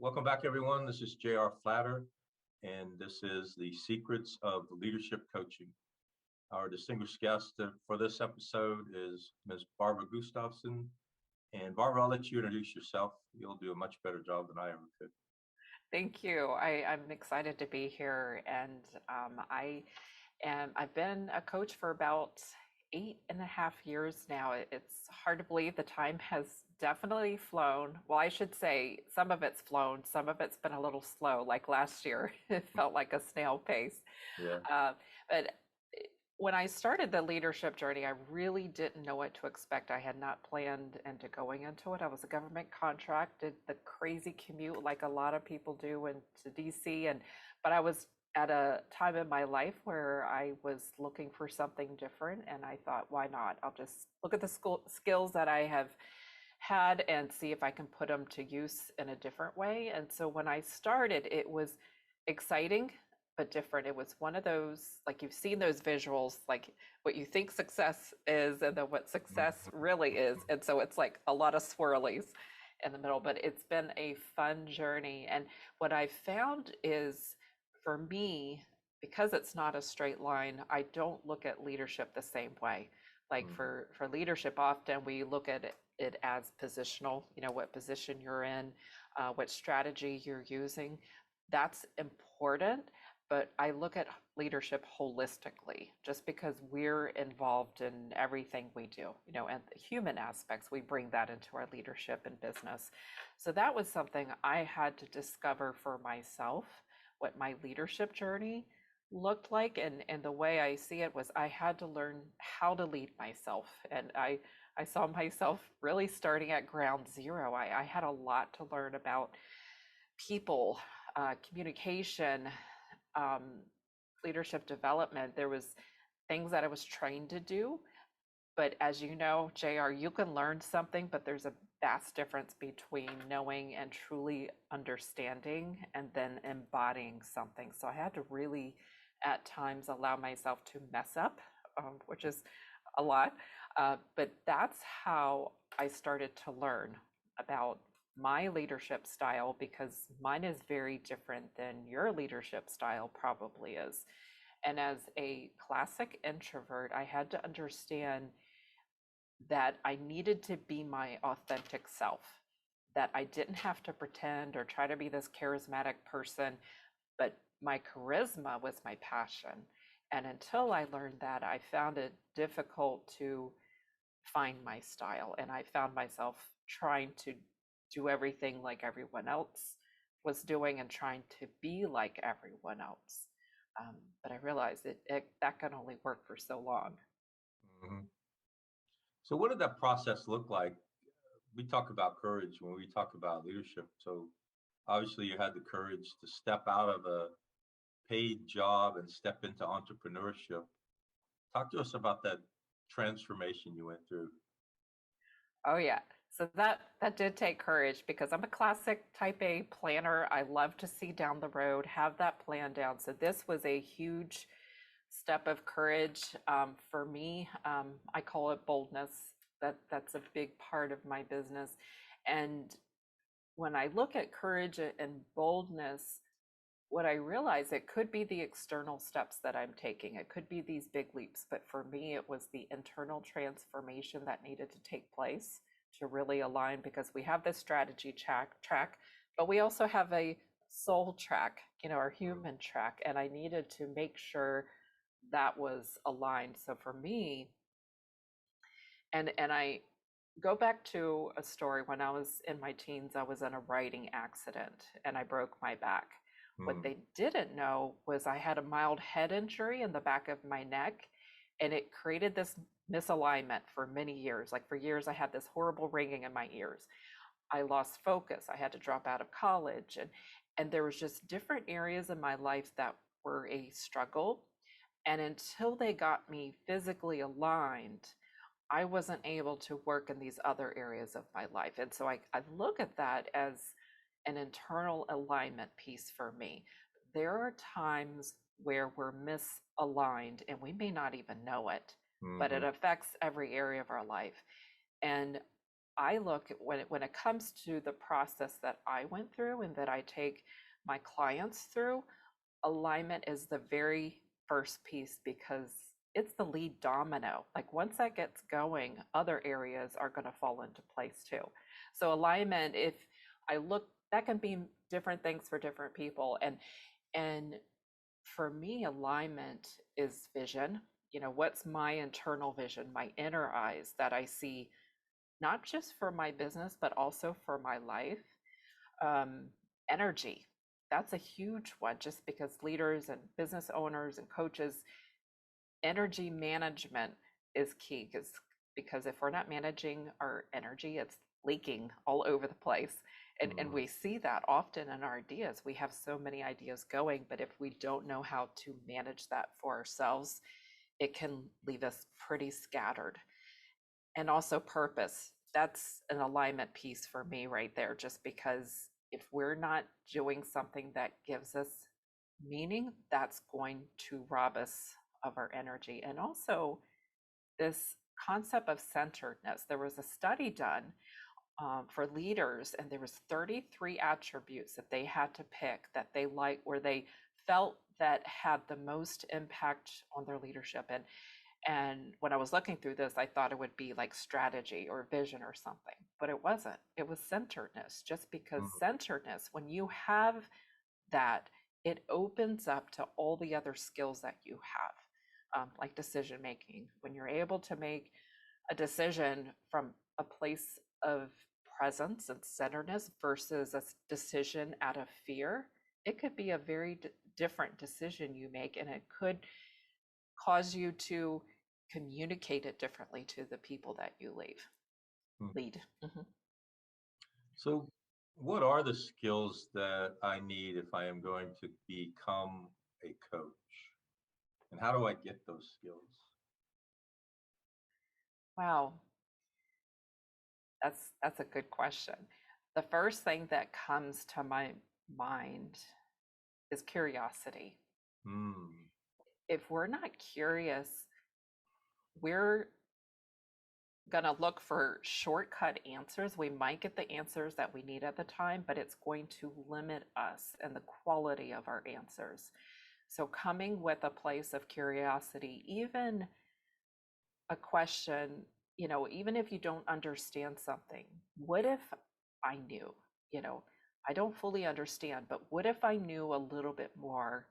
Welcome back, everyone. This is J.R. Flatter, and this is the Secrets of Leadership Coaching. Our distinguished guest for this episode is Ms. Barbara Gustafson. And Barbara, I'll let you introduce yourself. You'll do a much better job than I ever could. Thank you. I'm excited to be here, and I've been a coach for about 8.5 years now. It's hard to believe the time has definitely flown. Well, I should say some of it's flown, some of it's been a little slow. Like last year, it felt like a snail pace. Yeah. But when I started the leadership journey, I really didn't know what to expect. I had not planned into going into it. I was a government contract, did the crazy commute like a lot of people do into DC, but I was at a time in my life where I was looking for something different, and I thought, why not? I'll just look at the skills that I have had and see if I can put them to use in a different way. And so when I started, it was exciting but different. It was one of those, like you've seen those visuals, like what you think success is and then what success really is. And so it's like a lot of swirlies in the middle, but it's been a fun journey. And what I found is, for me, because it's not a straight line, I don't look at leadership the same way. Like for leadership, often we look at it as positional, what position you're in, what strategy you're using. That's important, but I look at leadership holistically, just because we're involved in everything we do, and the human aspects, we bring that into our leadership and business. So that was something I had to discover for myself, what my leadership journey looked like. And the way I see it was I had to learn how to lead myself. And I saw myself really starting at ground zero. I had a lot to learn about people, communication, um, leadership development. There was things that I was trained to do, but as you know, JR, you can learn something, but there's a vast difference between knowing and truly understanding and then embodying something. So I had to really, at times, allow myself to mess up, which is a lot. But that's how I started to learn about my leadership style, because mine is very different than your leadership style probably is. And as a classic introvert, I had to understand that I needed to be my authentic self, that I didn't have to pretend or try to be this charismatic person, but my charisma was my passion. And until I learned that, I found it difficult to find my style. And I found myself trying to do everything like everyone else was doing and trying to be like everyone else. But I realized that can only work for so long. Mhm. So, what did that process look like? We talk about courage when we talk about leadership. So, obviously, you had the courage to step out of a paid job and step into entrepreneurship. Talk to us about that transformation you went through. Oh yeah. So that did take courage, because I'm a classic type A planner. I love to see down the road, have that plan down. So this was a huge step of courage for me. I call it boldness. That's a big part of my business. And when I look at courage and boldness, what I realize, it could be the external steps that I'm taking. It could be these big leaps, but for me, it was the internal transformation that needed to take place to really align, because we have this strategy track, but we also have a soul track, our human track, and I needed to make sure that was aligned. So for me, and I go back to a story. When I was in my teens, I was in a riding accident and I broke my back. What Mm. they didn't know was I had a mild head injury in the back of my neck, and it created this misalignment for many years. Like for years, I had this horrible ringing in my ears. I lost focus. I had to drop out of college, and there was just different areas in my life that were a struggle. And until they got me physically aligned, I wasn't able to work in these other areas of my life. And so I look at that as an internal alignment piece for me. There are times where we're misaligned and we may not even know it, but it Hmm. affects every area of our life. And I look at when it comes to the process that I went through and that I take my clients through, alignment is the very first piece because it's the lead domino. Like once that gets going, other areas are going to fall into place too. So alignment, if I look, that can be different things for different people. And for me, alignment is vision. You know, what's my internal vision, my inner eyes that I see, not just for my business, but also for my life. Um, Energy, that's a huge one, just because leaders and business owners and coaches, energy management is key because if we're not managing our energy, it's leaking all over the place. And Mm, we see that often in our ideas. We have so many ideas going, but if we don't know how to manage that for ourselves, it can leave us pretty scattered. And also purpose. That's an alignment piece for me right there, just because if we're not doing something that gives us meaning, that's going to rob us of our energy. And also this concept of centeredness. There was a study done for leaders, and there was 33 attributes that they had to pick that they liked, where they felt that had the most impact on their leadership. And when I was looking through this, I thought it would be like strategy or vision or something, but it wasn't. It was centeredness, just because mm, centeredness, when you have that, it opens up to all the other skills that you have, like decision making. When you're able to make a decision from a place of presence and centeredness versus a decision out of fear, it could be a very different decision you make, and it could cause you to communicate it differently to the people that you mm. lead. Mhm. So, what are the skills that I need if I am going to become a coach? And how do I get those skills? Wow, that's a good question. The first thing that comes to my mind is curiosity. Hmm. If we're not curious, we're going to look for shortcut answers. We might get the answers that we need at the time, but it's going to limit us and the quality of our answers. So, coming with a place of curiosity, even a question, even if you don't understand something, what if I knew? You know, I don't fully understand, but what if I knew a little bit more?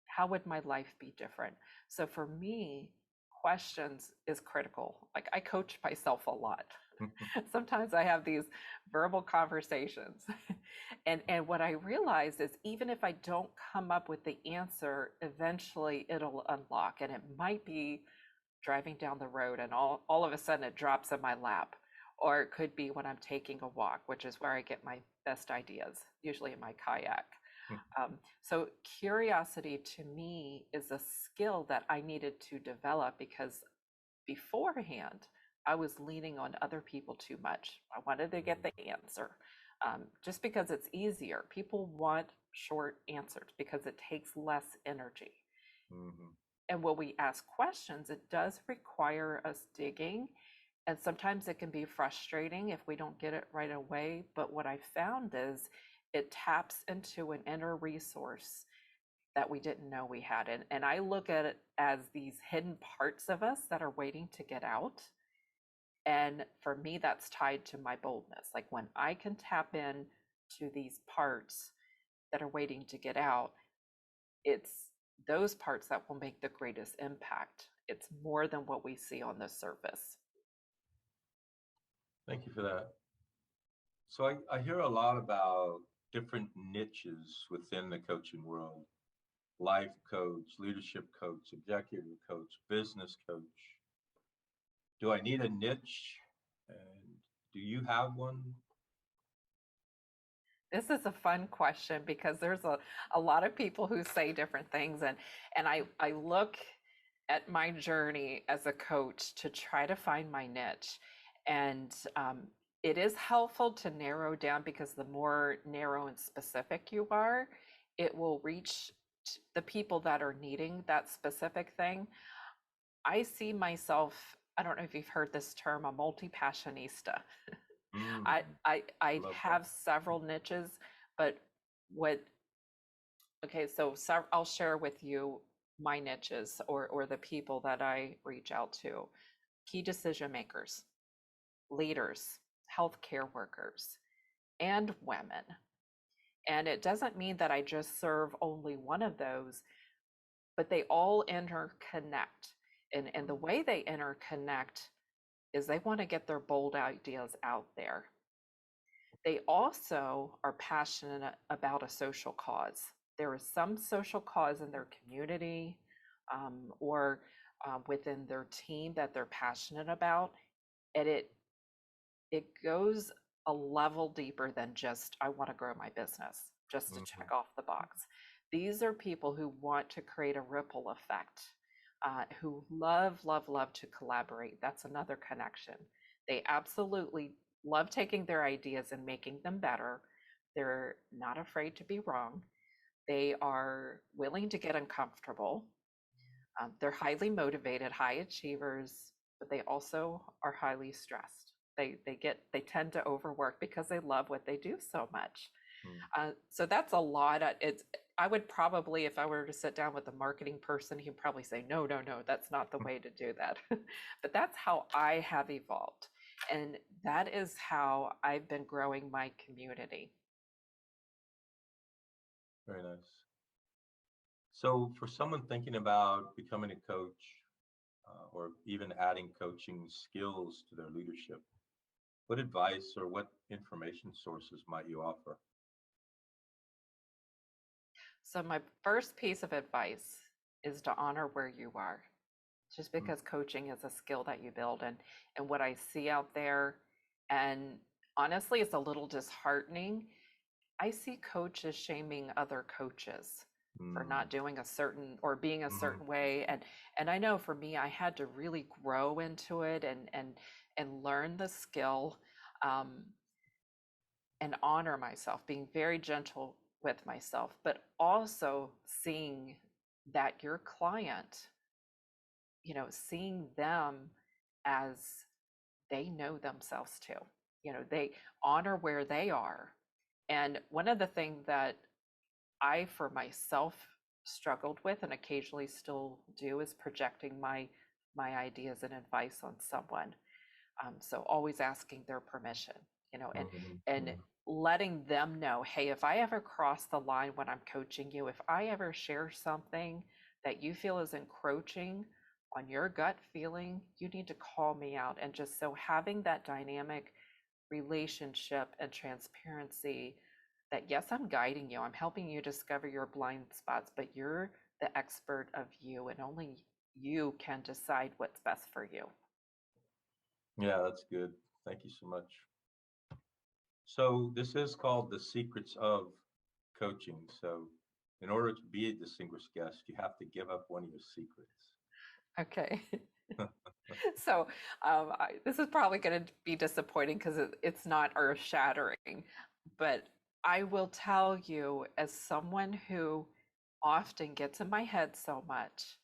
How would my life be different? So for me, questions is critical. Like I coach myself a lot. Sometimes I have these verbal conversations. And what I realize is even if I don't come up with the answer, eventually it'll unlock. And it might be driving down the road and all of a sudden it drops in my lap. Or it could be when I'm taking a walk, which is where I get my best ideas, usually in my kayak. So curiosity to me is a skill that I needed to develop because beforehand I was leaning on other people too much. I wanted to get the answer just because it's easier. People want short answers because it takes less energy. Mhm. And when we ask questions, it does require us digging. And sometimes it can be frustrating if we don't get it right away. But what I found is it taps into an inner resource that we didn't know we had. And I look at it as these hidden parts of us that are waiting to get out. And for me, that's tied to my boldness. Like when I can tap in to these parts that are waiting to get out, it's those parts that will make the greatest impact. It's more than what we see on the surface. Thank you for that. So, I hear a lot about different niches within the coaching world: life coach, leadership coach, executive coach, business coach. Do I need a niche? And do you have one? This is a fun question because there's a lot of people who say different things, and I look at my journey as a coach to try to find my niche. And it is helpful to narrow down because the more narrow and specific you are, it will reach the people that are needing that specific thing. I see myself, I don't know if you've heard this term, a multi-passionista. I Mm, I I love that. have several niches, but what okay, so I'll share with you my niches or the people that I reach out to. Key decision makers, leaders, healthcare workers, and women. And it doesn't mean that I just serve only one of those, but they all interconnect. And the Mm, way they interconnect is they want to get their bold ideas out there. They also are passionate about a social cause. There is some social cause in their community or within their team that they're passionate about, and it goes a level deeper than just I want to grow my business just to check mhm, off the box. These are people who want to create a ripple effect, who love to collaborate. That's another connection. They absolutely love taking their ideas and making them better. They're not afraid to be wrong. They are willing to get uncomfortable. They're highly motivated, high achievers, but they also are highly stressed. They tend to overwork because they love what they do so much. mm. So that's a lot. It's I would probably, if I were to sit down with a marketing person, he'd probably say, no, no, no, that's not the way to do that. But that's how I have evolved. And that is how I've been growing my community. Very nice. So, for someone thinking about becoming a coach or even adding coaching skills to their leadership, what advice or what information sources might you offer? So my first piece of advice is to honor where you are. Just Mm, because coaching is a skill that you build and what I see out there, and honestly it's a little disheartening. I see coaches shaming other coaches for mm, not doing a certain or being a mhm. certain way, and I know for me I had to really grow into it and learn the skill, um, and honor myself, being very gentle with myself, but also seeing that your client, seeing them as they know themselves too. They honor where they are. And one of the things that I, for myself, struggled with and occasionally still do is projecting my ideas and advice on someone. So always asking their permission, Mhm, and mhm. letting them know, hey, if I ever cross the line when I'm coaching you, if I ever share something that you feel is encroaching on your gut feeling, you need to call me out. And just so having that dynamic relationship and transparency that yes, I'm guiding you, I'm helping you discover your blind spots, but you're the expert of you, and only you can decide what's best for you. Yeah, that's good. Thank you so much. So, this is called the secrets of coaching. So, in order to be a distinguished guest, you have to give up one of your secrets. Okay. So this is probably going to be disappointing because it's not earth shattering, but I will tell you, as someone who often gets in my head so much,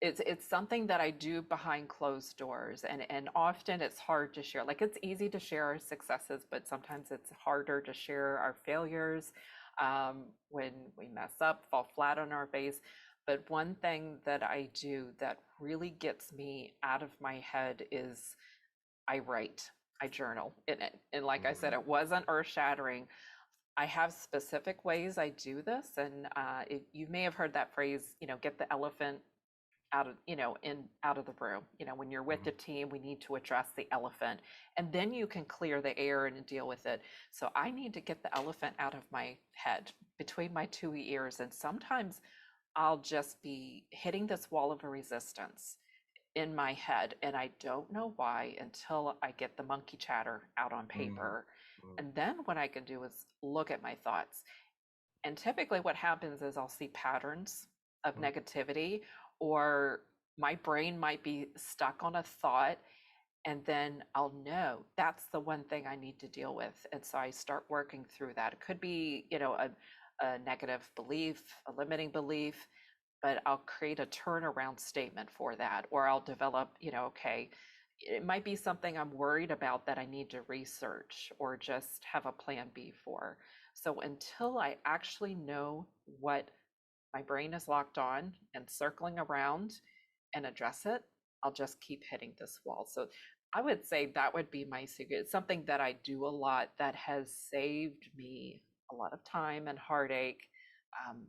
it's something that I do behind closed doors, and often it's hard to share. Like it's easy to share our successes, but sometimes it's harder to share our failures, when we mess up, fall flat on our face. But one thing that I do that really gets me out of my head is I write, I journal in it. And like I said, Mhm, it wasn't earth shattering. I have specific ways I do this, and you may have heard that phrase, get the elephant out of out of the room. When you're with mhm, the team, we need to address the elephant, and then you can clear the air and deal with it. So I need to get the elephant out of my head, between my two ears, and sometimes I'll just be hitting this wall of a resistance in my head, and I don't know why until I get the monkey chatter out on mhm, paper. mhm, And then what I can do is look at my thoughts, and typically what happens is I'll see patterns of mhm, negativity, or my brain might be stuck on a thought, and then I'll know that's the one thing I need to deal with. And so I start working through that. It could be, a negative belief, a limiting belief, but I'll create a turnaround statement for that, or I'll develop, okay, it might be something I'm worried about that I need to research or just have a plan B for. So until I actually know what my brain is locked on and circling around and address it, I'll just keep hitting this wall. So I would say that would be my secret. It's something that I do a lot that has saved me a lot of time and heartache.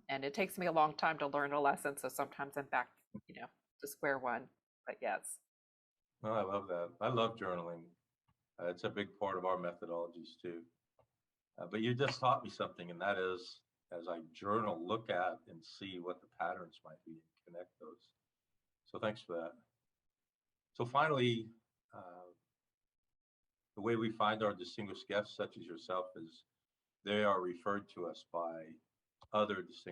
And it takes me a long time to learn a lesson. So sometimes I'm back, to square one. But yes. No, I love that. I love journaling. It's a big part of our methodologies too. But you just taught me something, and that is, as I journal, look at and see what the patterns might be and connect those. So thanks for that. So finally, uh, the way we find our distinguished guests, such as yourself, is they are referred to us by other distinguished